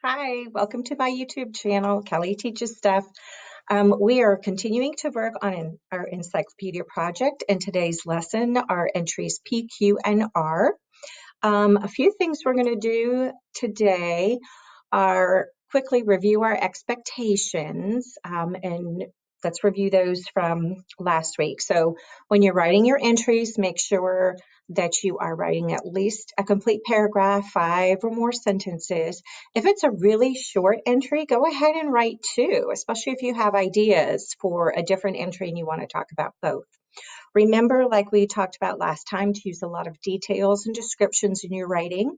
Hi, welcome to my YouTube channel, Kelly Teaches Stuff. We are continuing to work on our Encyclopedia Project, and today's lesson are entries P, Q, and R. A few things we're going to do today are quickly review our expectations, and let's review those from last week. So when you're writing your entries, make sure that you are writing at least a complete paragraph, 5 or more sentences. If it's a really short entry, go ahead and write 2, especially if you have ideas for a different entry and you want to talk about both. Remember, like we talked about last time, to use a lot of details and descriptions in your writing.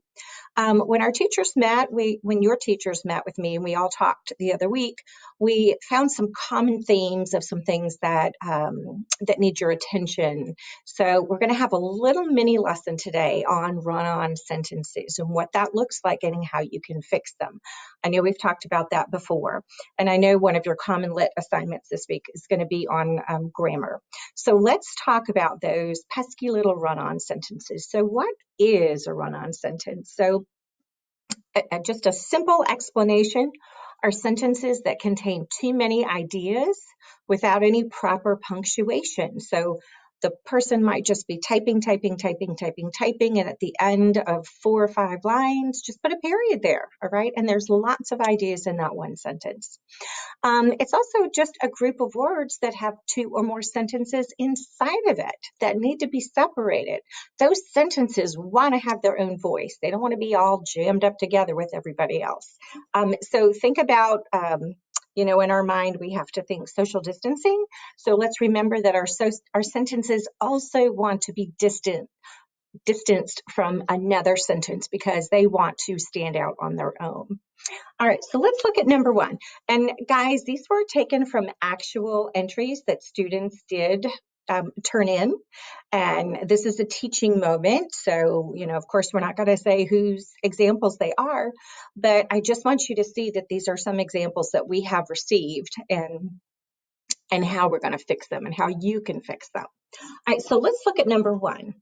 When our teachers met, when your teachers met with me and we all talked the other week, we found some common themes of some things that need your attention. So we're going to have a little mini lesson today on run-on sentences and what that looks like and how you can fix them. I know we've talked about that before, and I know one of your common lit assignments this week is going to be on grammar. So let's talk about those pesky little run-on sentences. So what is a run-on sentence? So just a simple explanation are sentences that contain too many ideas without any proper punctuation. So the person might just be typing, and at the end of 4 or 5 lines, just put a period there, all right? And there's lots of ideas in that one sentence. It's also just a group of words that have 2 or more sentences inside of it that need to be separated. Those sentences want to have their own voice. They don't want to be all jammed up together with everybody else. So think about, in our mind, we have to think social distancing. So let's remember that our sentences also want to be distanced from another sentence because they want to stand out on their own. All right, so let's look at number 1. And guys, these were taken from actual entries that students did turn in. And this is a teaching moment. So, of course, we're not going to say whose examples they are, but I just want you to see that these are some examples that we have received and how we're going to fix them and how you can fix them. All right, so let's look at number 1.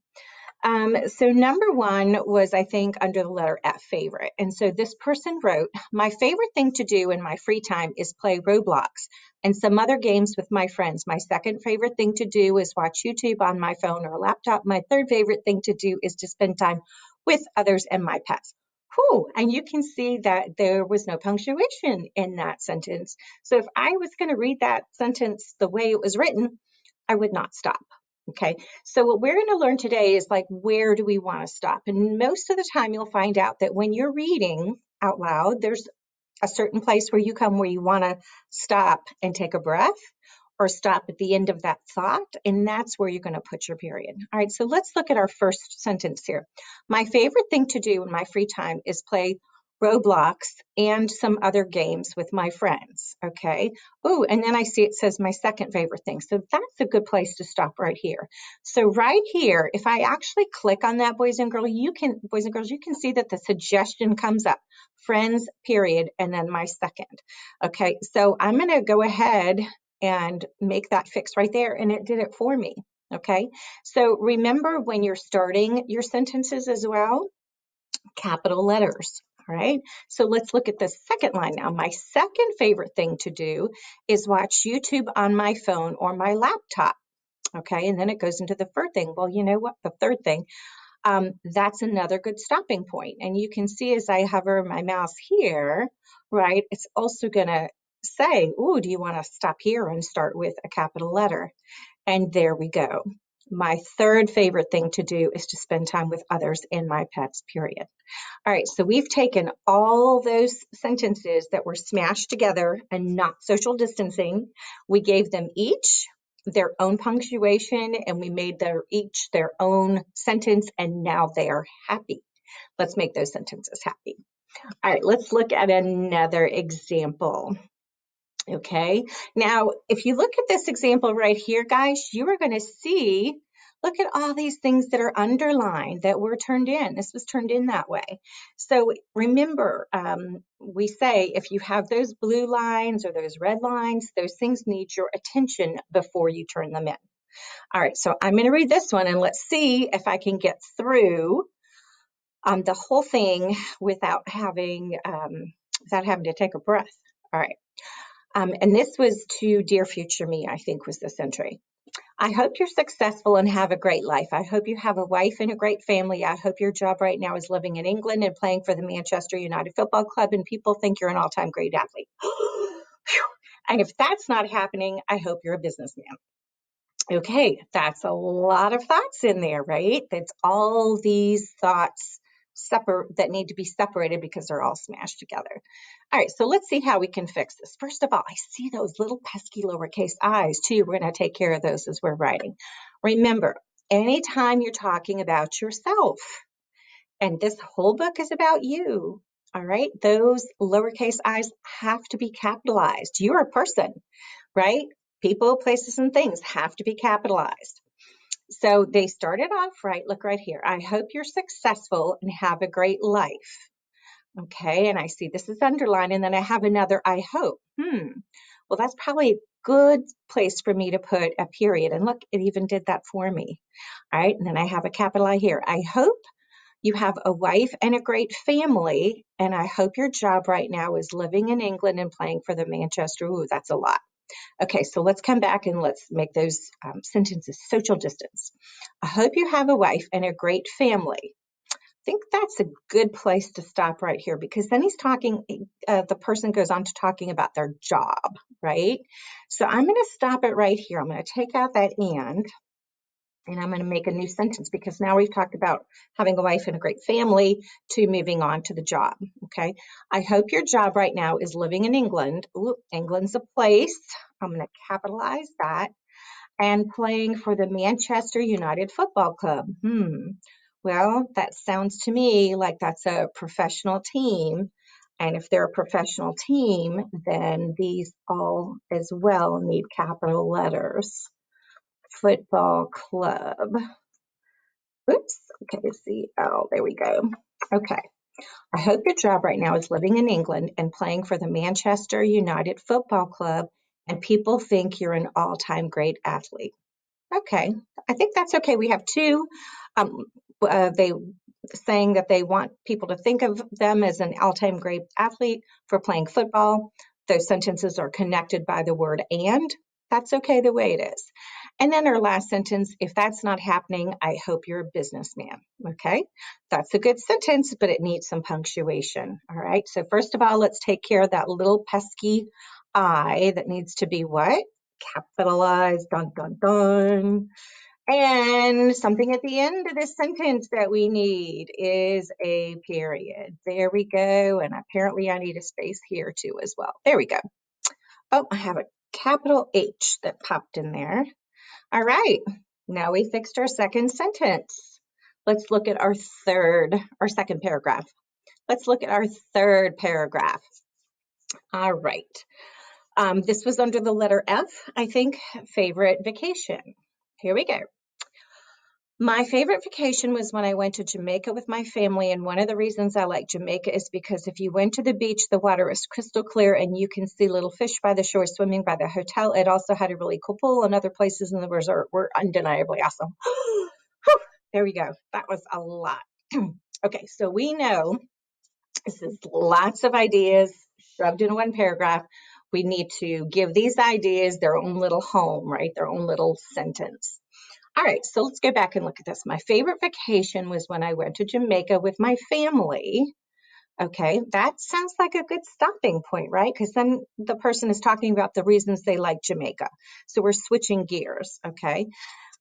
So number 1 was, I think, under the letter F, favorite. And so this person wrote, my favorite thing to do in my free time is play Roblox and some other games with my friends. My second favorite thing to do is watch YouTube on my phone or laptop. My third favorite thing to do is to spend time with others and my pets. Whew, and you can see that there was no punctuation in that sentence. So if I was going to read that sentence the way it was written, I would not stop. Okay, so what we're going to learn today is like, where do we want to stop? And most of the time you'll find out that when you're reading out loud, there's a certain place where you want to stop and take a breath or stop at the end of that thought, and that's where you're going to put your period. All right, so let's look at our first sentence here. My favorite thing to do in my free time is play Roblox and some other games with my friends, okay? Oh, and then I see it says my second favorite thing. So that's a good place to stop right here. So right here, if I actually click on that, boys and girls, you can see that the suggestion comes up, friends, period, and then my second. Okay, so I'm going to go ahead and make that fix right there, and it did it for me. Okay, so remember when you're starting your sentences as well, capital letters. All right, so let's look at the second line now. My second favorite thing to do is watch YouTube on my phone or my laptop. Okay, and then it goes into the third thing. Well, you know what? The third thing, that's another good stopping point. And you can see as I hover my mouse here, right, it's also going to say, oh, do you want to stop here and start with a capital letter? And there we go. My third favorite thing to do is to spend time with others and my pets, period. All right, so we've taken all those sentences that were smashed together and not social distancing. We gave them each their own punctuation, and we made each their own sentence, and now they are happy. Let's make those sentences happy. All right, let's look at another example. Okay, now if you look at this example right here, guys, you are going to see, look at all these things that are underlined that were turned in. This was turned in that way. So remember, we say if you have those blue lines or those red lines, those things need your attention before you turn them in. All right, so I'm going to read this one and let's see if I can get through the whole thing without having without having to take a breath. All right. And this was to Dear Future Me, I think was this entry. I hope you're successful and have a great life. I hope you have a wife and a great family. I hope your job right now is living in England and playing for the Manchester United Football Club, and people think you're an all-time great athlete. And if that's not happening, I hope you're a businessman. Okay, that's a lot of thoughts in there, right? That's all these thoughts that need to be separated because they're all smashed together. All right, so let's see how we can fix this. First of all, I see those little pesky lowercase i's too. We're going to take care of those as we're writing. Remember, anytime you're talking about yourself, and this whole book is about you, all right, those lowercase i's have to be capitalized. You're a person, right? People, places, and things have to be capitalized. So they started off right. Look right here. I hope you're successful and have a great life. Okay, and I see this is underlined, and then I have another I hope. Well, that's probably a good place for me to put a period. And look, it even did that for me. All right, and then I have a capital I here. I hope you have a wife and a great family, and I hope your job right now is living in England and playing for the Manchester. Ooh, that's a lot. Okay, so let's come back and let's make those sentences social distance. I hope you have a wife and a great family. I think that's a good place to stop right here, because then he's talking, the person goes on to talking about their job, right? So I'm going to stop it right here. I'm going to take out that and I'm going to make a new sentence, because now we've talked about having a wife and a great family to moving on to the job. Okay. I hope your job right now is living in England. Ooh, England's a place. I'm going to capitalize that. And playing for the Manchester United Football Club. Well, that sounds to me like that's a professional team. And if they're a professional team, then these all as well need capital letters. Football club. Oops. Okay, C-L. There we go. Okay. I hope your job right now is living in England and playing for the Manchester United Football Club, and people think you're an all-time great athlete. Okay. I think that's okay. We have two. They saying that they want people to think of them as an all-time great athlete for playing football. Those sentences are connected by the word and. That's okay the way it is. And then our last sentence, if that's not happening, I hope you're a businessman. Okay. That's a good sentence, but it needs some punctuation. All right. So first of all, let's take care of that little pesky I that needs to be what? Capitalized. Dun, dun, dun. And something at the end of this sentence that we need is a period. There we go. And apparently I need a space here too as well. There we go. Oh, I have a capital H that popped in there. All right. Now we fixed our second sentence. Let's look at our second paragraph. Let's look at our third paragraph. All right. This was under the letter F, I think, favorite vacation. Here we go. My favorite vacation was when I went to Jamaica with my family, and one of the reasons I like Jamaica is because if you went to the beach, the water is crystal clear and you can see little fish by the shore swimming by the hotel. It also had a really cool pool, and other places in the resort were undeniably awesome. There we go. That was a lot. Okay, so we know this is lots of ideas shoved in one paragraph. We need to give these ideas their own little home, right? Their own little sentence. All right, so let's go back and look at this. My favorite vacation was when I went to Jamaica with my family. Okay, that sounds like a good stopping point, right? Because then the person is talking about the reasons they like Jamaica. So we're switching gears, okay?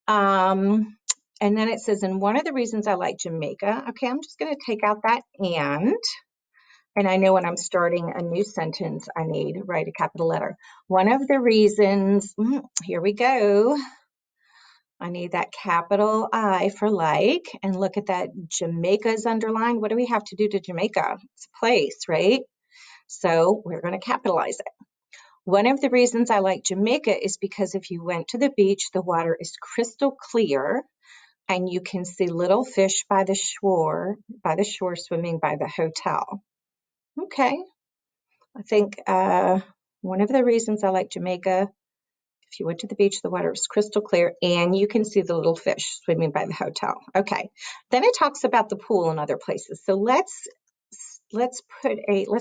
And then it says, and one of the reasons I like Jamaica, okay, I'm just going to take out that and I know when I'm starting a new sentence, I need to write a capital letter. One of the reasons, here we go. I need that capital I for like, and look at that Jamaica's underlined. What do we have to do to Jamaica? It's a place, right? So we're going to capitalize it. One of the reasons I like Jamaica is because if you went to the beach, the water is crystal clear and you can see little fish by the shore swimming by the hotel. Okay. I think one of the reasons I like Jamaica, if you went to the beach, the water is crystal clear and you can see the little fish swimming by the hotel. Okay. Then it talks about the pool and other places. So let's let's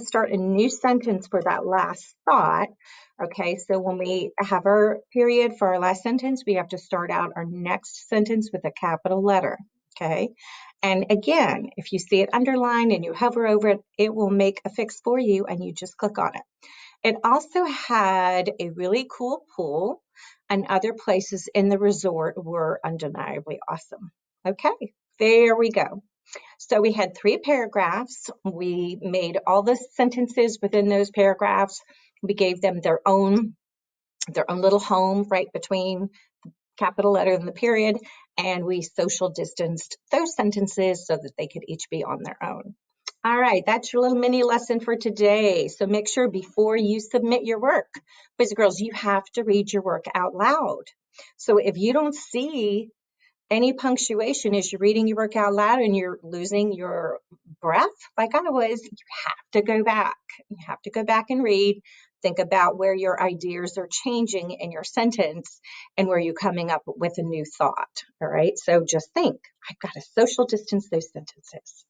start a new sentence for that last thought. Okay, so when we have our period for our last sentence, we have to start out our next sentence with a capital letter. Okay, and again, if you see it underlined and you hover over it, it will make a fix for you and you just click on it. It also had a really cool pool, and other places in the resort were undeniably awesome. Okay, there we go. So we had 3 paragraphs. We made all the sentences within those paragraphs. We gave them their own little home right between capital letter and the period, and we social distanced those sentences so that they could each be on their own. All right, that's your little mini lesson for today. So make sure before you submit your work, boys and girls, you have to read your work out loud. So if you don't see any punctuation as you're reading your work out loud and you're losing your breath, like I was, you have to go back. You have to go back and read. Think about where your ideas are changing in your sentence and where you're coming up with a new thought. All right. So just think, I've got to social distance those sentences.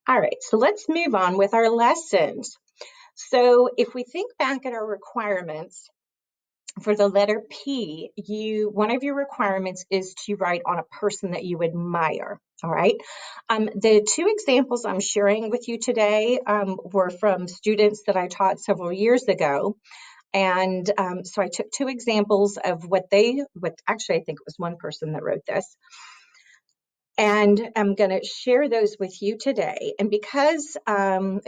All right. So let's move on with our lessons. So if we think back at our requirements, for the letter P, one of your requirements is to write on a person that you admire. All right. The 2 examples I'm sharing with you today were from students that I taught several years ago. And so I took 2 examples of actually, I think it was one person that wrote this. And I'm going to share those with you today. And because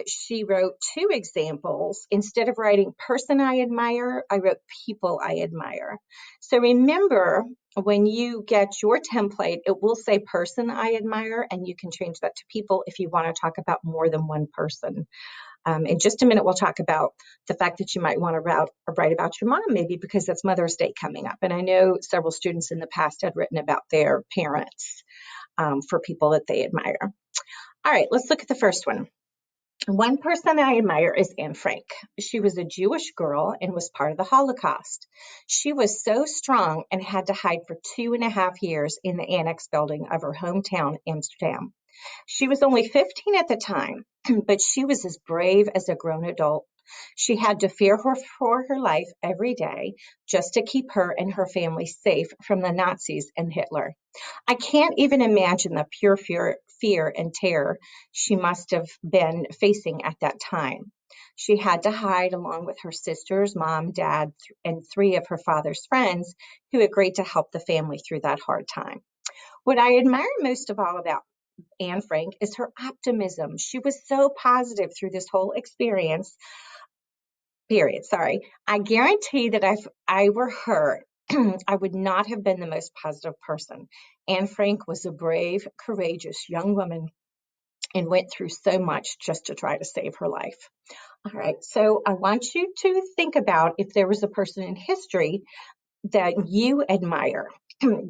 she wrote 2 examples, instead of writing person I admire, I wrote people I admire. So remember, when you get your template, it will say person I admire, and you can change that to people if you want to talk about more than one person. In just a minute, we'll talk about the fact that you might want to write about your mom, maybe because it's Mother's Day coming up. And I know several students in the past had written about their parents. For people that they admire. All right, let's look at the first one. One person I admire is Anne Frank. She was a Jewish girl and was part of the Holocaust. She was so strong and had to hide for 2.5 years in the annex building of her hometown, Amsterdam. She was only 15 at the time, but she was as brave as a grown adult. She had to fear for her life every day just to keep her and her family safe from the Nazis and Hitler. I can't even imagine the pure fear and terror she must have been facing at that time. She had to hide along with her sisters, mom, dad, and 3 of her father's friends who agreed to help the family through that hard time. What I admire most of all about Anne Frank is her optimism. She was so positive through this whole experience. Period. Sorry. I guarantee that if I were her, I would not have been the most positive person. Anne Frank was a brave, courageous young woman and went through so much just to try to save her life. All right. So I want you to think about if there was a person in history that you admire.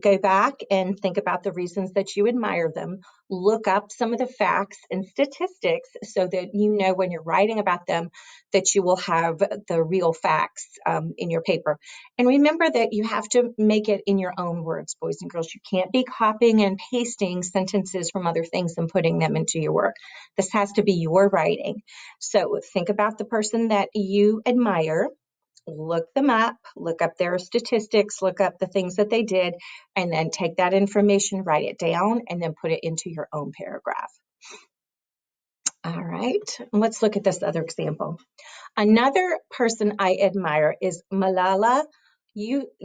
Go back and think about the reasons that you admire them. Look up some of the facts and statistics so that you know when you're writing about them that you will have the real facts in your paper. And remember that you have to make it in your own words, boys and girls. You can't be copying and pasting sentences from other things and putting them into your work. This has to be your writing. So think about the person that you admire. Look them up, look up their statistics, look up the things that they did, and then take that information, write it down, and then put it into your own paragraph. All right, let's look at this other example. Another person I admire is Malala Yousafzai.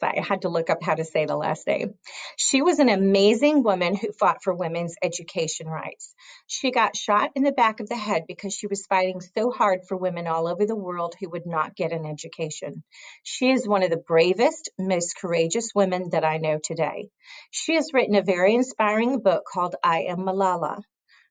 I had to look up how to say the last name. She was an amazing woman who fought for women's education rights. She got shot in the back of the head because she was fighting so hard for women all over the world who would not get an education. She is one of the bravest, most courageous women that I know today. She has written a very inspiring book called I Am Malala.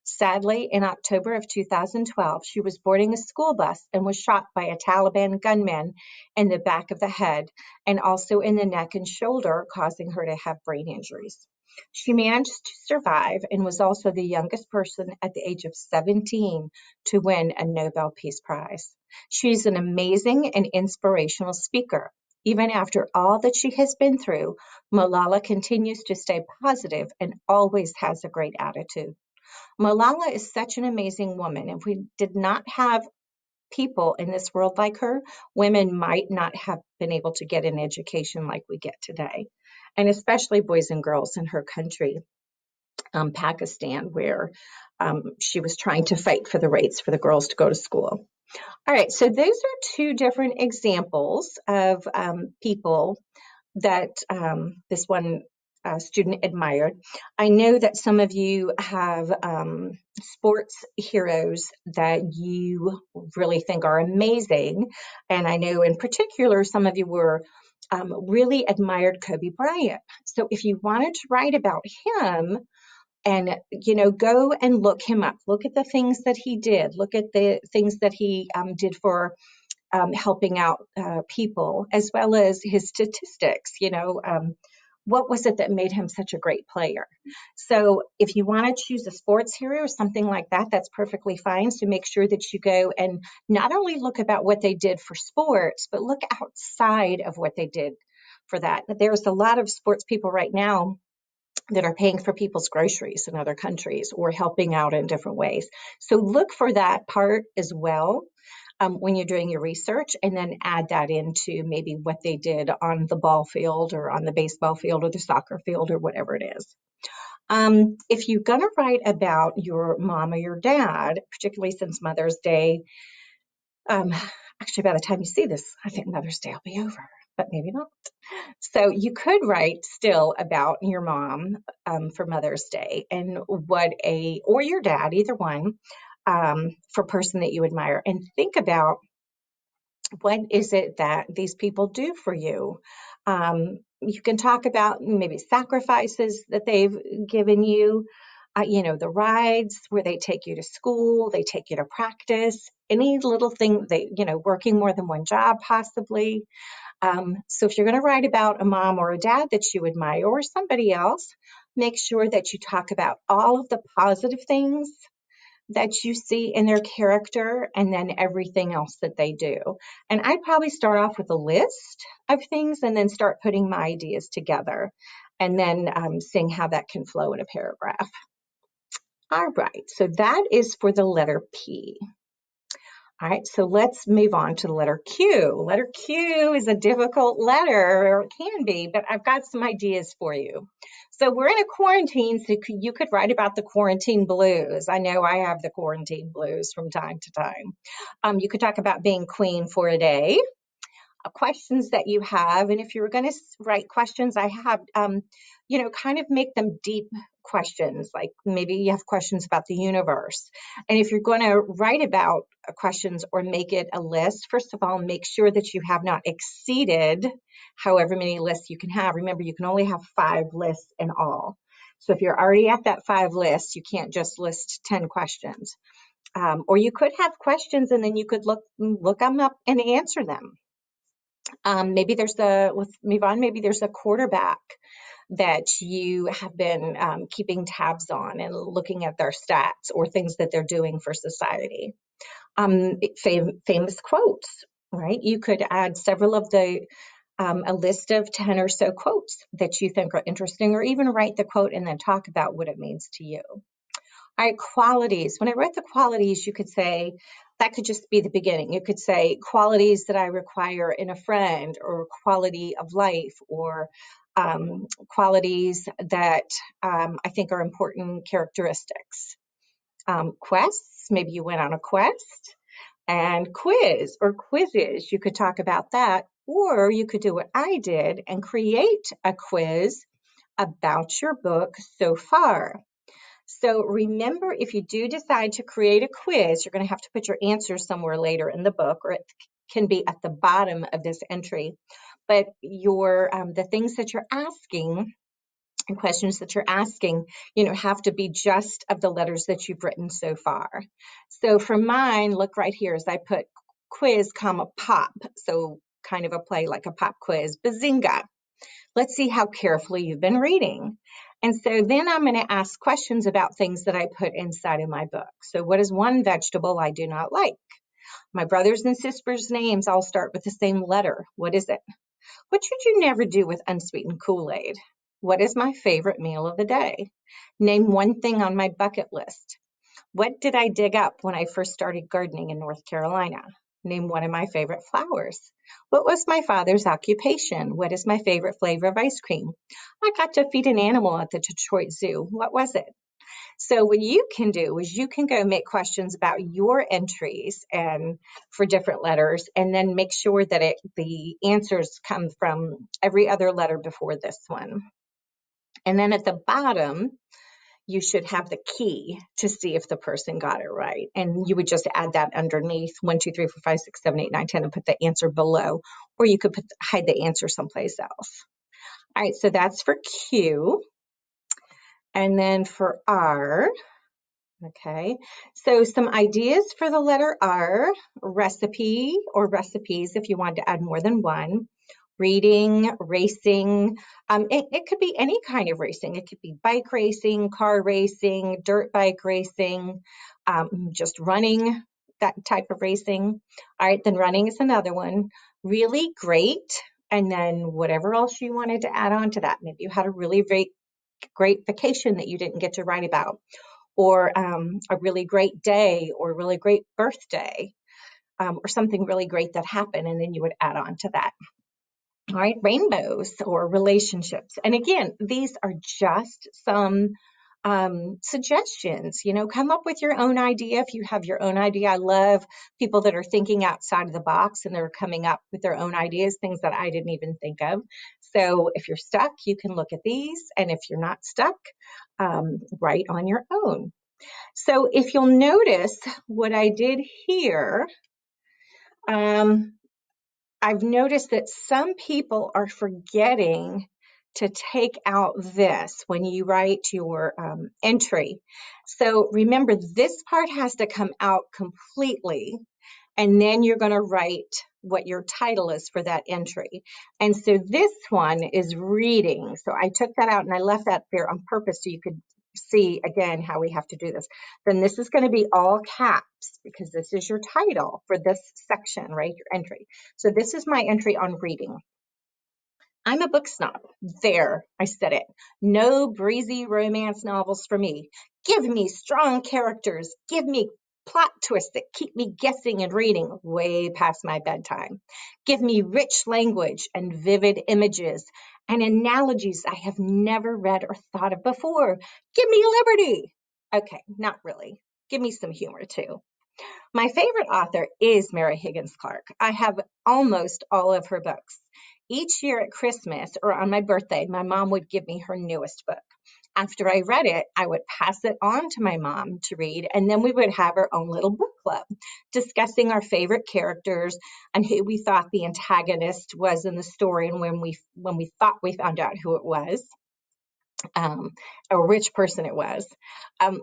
Sadly, in October of 2012, she was boarding a school bus and was shot by a Taliban gunman in the back of the head and also in the neck and shoulder, causing her to have brain injuries. She managed to survive and was also the youngest person at the age of 17 to win a Nobel Peace Prize. She's an amazing and inspirational speaker. Even after all that she has been through, Malala continues to stay positive and always has a great attitude. Malala is such an amazing woman. If we did not have people in this world like her, women might not have been able to get an education like we get today, and especially boys and girls in her country, Pakistan, where she was trying to fight for the rights for the girls to go to school. All right, so those are two different examples of people that this one student admired. I know that some of you have sports heroes that you really think are amazing. And I know in particular, some of you were really admired Kobe Bryant. So if you wanted to write about him, and go and look him up, look at the things that he did, look at the things that he did for helping out people, as well as his statistics. What was it that made him such a great player? So if you want to choose a sports hero or something like that, that's perfectly fine. So make sure that you go and not only look about what they did for sports, but look outside of what they did for that. There's a lot of sports people right now that are paying for people's groceries in other countries or helping out in different ways. So look for that part as well when you're doing your research, and then add that into maybe what they did on the ball field or on the baseball field or the soccer field or whatever it is. If you're going to write about your mom or your dad, particularly since Mother's Day, actually, by the time you see this, I think Mother's Day will be over, but maybe not. So you could write still about your mom for Mother's Day and or your dad, either one, for person that you admire, and think about what is it that these people do for you. You can talk about maybe sacrifices that they've given you, the rides where they take you to school, they take you to practice, any little thing working more than one job possibly. So if you're going to write about a mom or a dad that you admire or somebody else, make sure that you talk about all of the positive things that you see in their character and then everything else that they do. And I'd probably start off with a list of things and then start putting my ideas together and then seeing how that can flow in a paragraph. All right, so that is for the letter P. All right, so let's move on to the letter Q. Letter Q is a difficult letter, or it can be, but I've got some ideas for you. So we're in a quarantine, so you could write about the quarantine blues. I know I have the quarantine blues from time to time. You could talk about being queen for a day, questions that you have. And if you were going to write questions, I have, kind of make them deep questions, like maybe you have questions about the universe. And if you're going to write about questions or make it a list, first of all, make sure that you have not exceeded however many lists you can have. Remember, you can only have 5 lists in all. So if you're already at that 5 lists, you can't just list 10 questions. Or you could have questions and then you could look them up and answer them. Maybe let's move on, maybe there's a quarterback that you have been keeping tabs on and looking at their stats or things that they're doing for society. Famous quotes, right? You could add several of a list of 10 or so quotes that you think are interesting, or even write the quote and then talk about what it means to you. All right, qualities. When I write the qualities, you could say, that could just be the beginning. You could say qualities that I require in a friend, or quality of life, or qualities that I think are important characteristics. Quests, maybe you went on a quest. And quiz or quizzes, you could talk about that. Or you could do what I did and create a quiz about your book so far. So remember, if you do decide to create a quiz, you're going to have to put your answers somewhere later in the book, or it can be at the bottom of this entry. But the things that you're asking and questions that you're asking, have to be just of the letters that you've written so far. So for mine, look right here, as I put quiz, comma, pop. So kind of a play like a pop quiz. Bazinga. Let's see how carefully you've been reading. And so then I'm going to ask questions about things that I put inside of my book. So what is one vegetable I do not like? My brothers and sisters' names all start with the same letter. What is it? What should you never do with unsweetened Kool-Aid? What is my favorite meal of the day? Name one thing on my bucket list. What did I dig up when I first started gardening in North Carolina? Name one of my favorite flowers. What was my father's occupation? What is my favorite flavor of ice cream? I got to feed an animal at the Detroit Zoo. What was it? So what you can do is you can go make questions about your entries and for different letters, and then make sure that the answers come from every other letter before this one. And then at the bottom, you should have the key to see if the person got it right. And you would just add that underneath 1, 2, 3, 4, 5, 6, 7, 8, 9, 10, and put the answer below, or you could hide the answer someplace else. All right, so that's for Q. And then for R, okay, so some ideas for the letter R: recipe or recipes if you want to add more than one. Reading, racing. It could be any kind of racing. It could be bike racing, car racing, dirt bike racing, just running, that type of racing. All right, then running is another one. Really great. And then whatever else you wanted to add on to that. Maybe you had a really great vacation that you didn't get to write about, or a really great day, or a really great birthday, or something really great that happened, and then you would add on to that. All right, rainbows or relationships. And again, these are just some suggestions. Come up with your own idea if you have your own idea. I love people that are thinking outside of the box and they're coming up with their own ideas, things that I didn't even think of. So if you're stuck, you can look at these. And if you're not stuck, write on your own. So if you'll notice what I did here, I've noticed that some people are forgetting to take out this when you write your entry. So remember, this part has to come out completely, and then you're going to write what your title is for that entry. And so this one is reading. So I took that out and I left that there on purpose so you could see again how we have to do this. Then this is going to be all caps because this is your title for this section, right? Your entry. So this is my entry on reading. I'm a book snob. There, I said it. No breezy romance novels for me. Give me strong characters. Give me plot twists that keep me guessing and reading way past my bedtime. Give me rich language and vivid images and analogies I have never read or thought of before. Give me liberty. Okay, not really. Give me some humor too. My favorite author is Mary Higgins Clark. I have almost all of her books. Each year at Christmas or on my birthday, my mom would give me her newest book. After I read it, I would pass it on to my mom to read, and then we would have our own little book club, discussing our favorite characters and who we thought the antagonist was in the story, and when we thought we found out who it was. A rich person it was.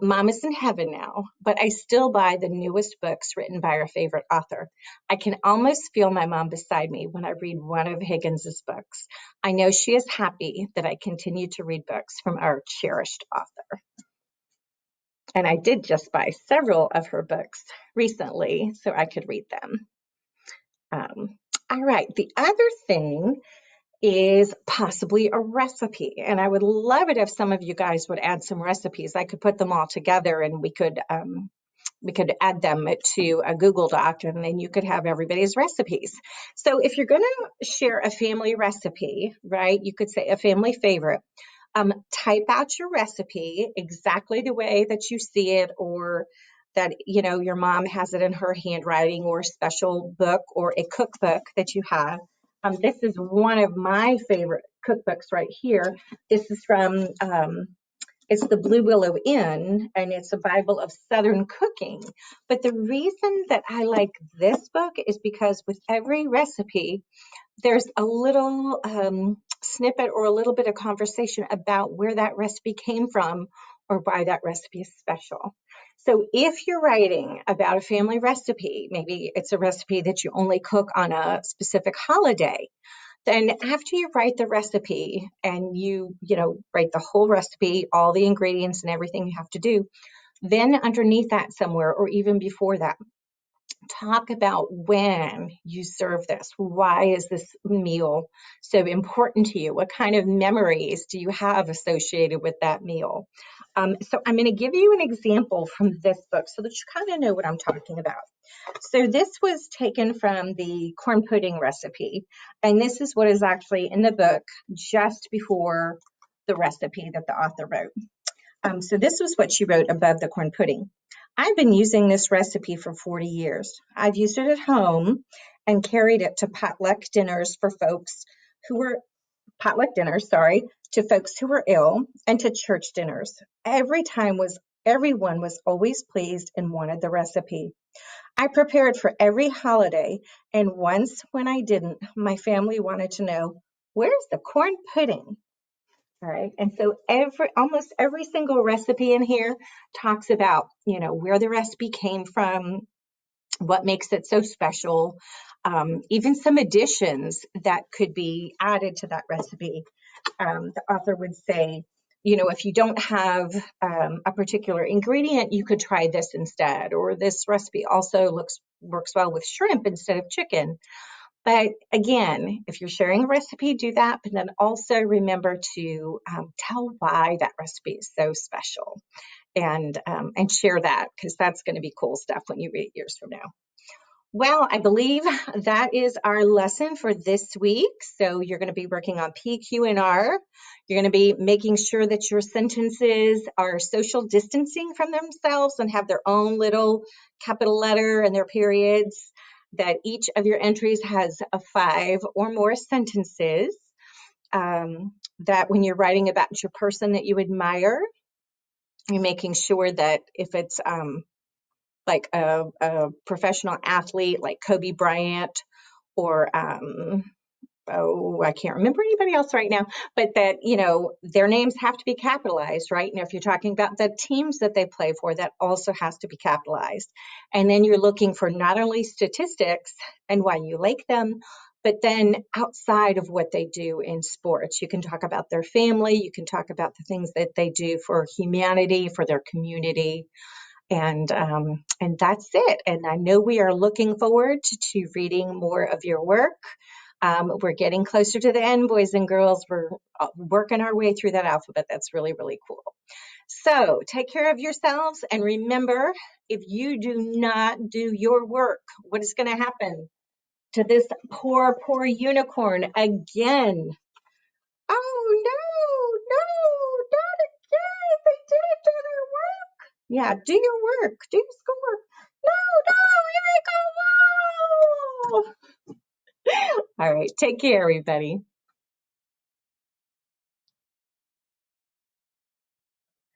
Mom is in heaven now, but I still buy the newest books written by our favorite author. I can almost feel my mom beside me when I read one of Higgins's books. I know she is happy that I continue to read books from our cherished author. And I did just buy several of her books recently so I could read them. All right, the other thing is possibly a recipe. And I would love it if some of you guys would add some recipes. I could put them all together and we could add them to a Google Doc, and then you could have everybody's recipes. So if you're going to share a family recipe, right, you could say a family favorite. Type out your recipe exactly the way that you see it, or that your mom has it in her handwriting, or a special book or a cookbook that you have. This is one of my favorite cookbooks right here. This is from it's the Blue Willow Inn, and it's a Bible of Southern cooking. But the reason that I like this book is because with every recipe, there's a little snippet or a little bit of conversation about where that recipe came from or why that recipe is special. So if you're writing about a family recipe, maybe it's a recipe that you only cook on a specific holiday, then after you write the recipe and you write the whole recipe, all the ingredients and everything you have to do, then underneath that somewhere, or even before that, talk about when you serve this. Why is this meal so important to you? What kind of memories do you have associated with that meal? So I'm going to give you an example from this book so that you kind of know what I'm talking about. So this was taken from the corn pudding recipe, and this is what is actually in the book just before the recipe that the author wrote. So this was what she wrote above the corn pudding. I've been using this recipe for 40 years. I've used it at home and carried it to potluck dinners, sorry, to folks who were ill and to church dinners. Everyone was always pleased and wanted the recipe. I prepared for every holiday, and once when I didn't, my family wanted to know, where's the corn pudding? All right. And so almost every single recipe in here talks about, where the recipe came from, what makes it so special, even some additions that could be added to that recipe. The author would say, if you don't have a particular ingredient, you could try this instead, or this recipe also works well with shrimp instead of chicken. But again, if you're sharing a recipe, do that, but then also remember to tell why that recipe is so special, and share that, because that's going to be cool stuff when you read it years from now. Well, I believe that is our lesson for this week. So you're going to be working on P, Q, and R. You're going to be making sure that your sentences are social distancing from themselves and have their own little capital letter and their periods, that each of your entries has 5 or more sentences, that when you're writing about your person that you admire, you're making sure that if it's like a professional athlete like Kobe Bryant, or I can't remember anybody else right now, but that, their names have to be capitalized, right? And if you're talking about the teams that they play for, that also has to be capitalized. And then you're looking for not only statistics and why you like them, but then outside of what they do in sports. You can talk about their family, you can talk about the things that they do for humanity, for their community. And that's it. And I know we are looking forward to reading more of your work. We're getting closer to the end, boys and girls. We're working our way through that alphabet. That's really, really cool. So take care of yourselves. And remember, if you do not do your work, what is going to happen to this poor, poor unicorn again? Oh, no, not again. They didn't do their work. Yeah, do your work. Do your schoolwork. No, here we go. All right, take care, everybody.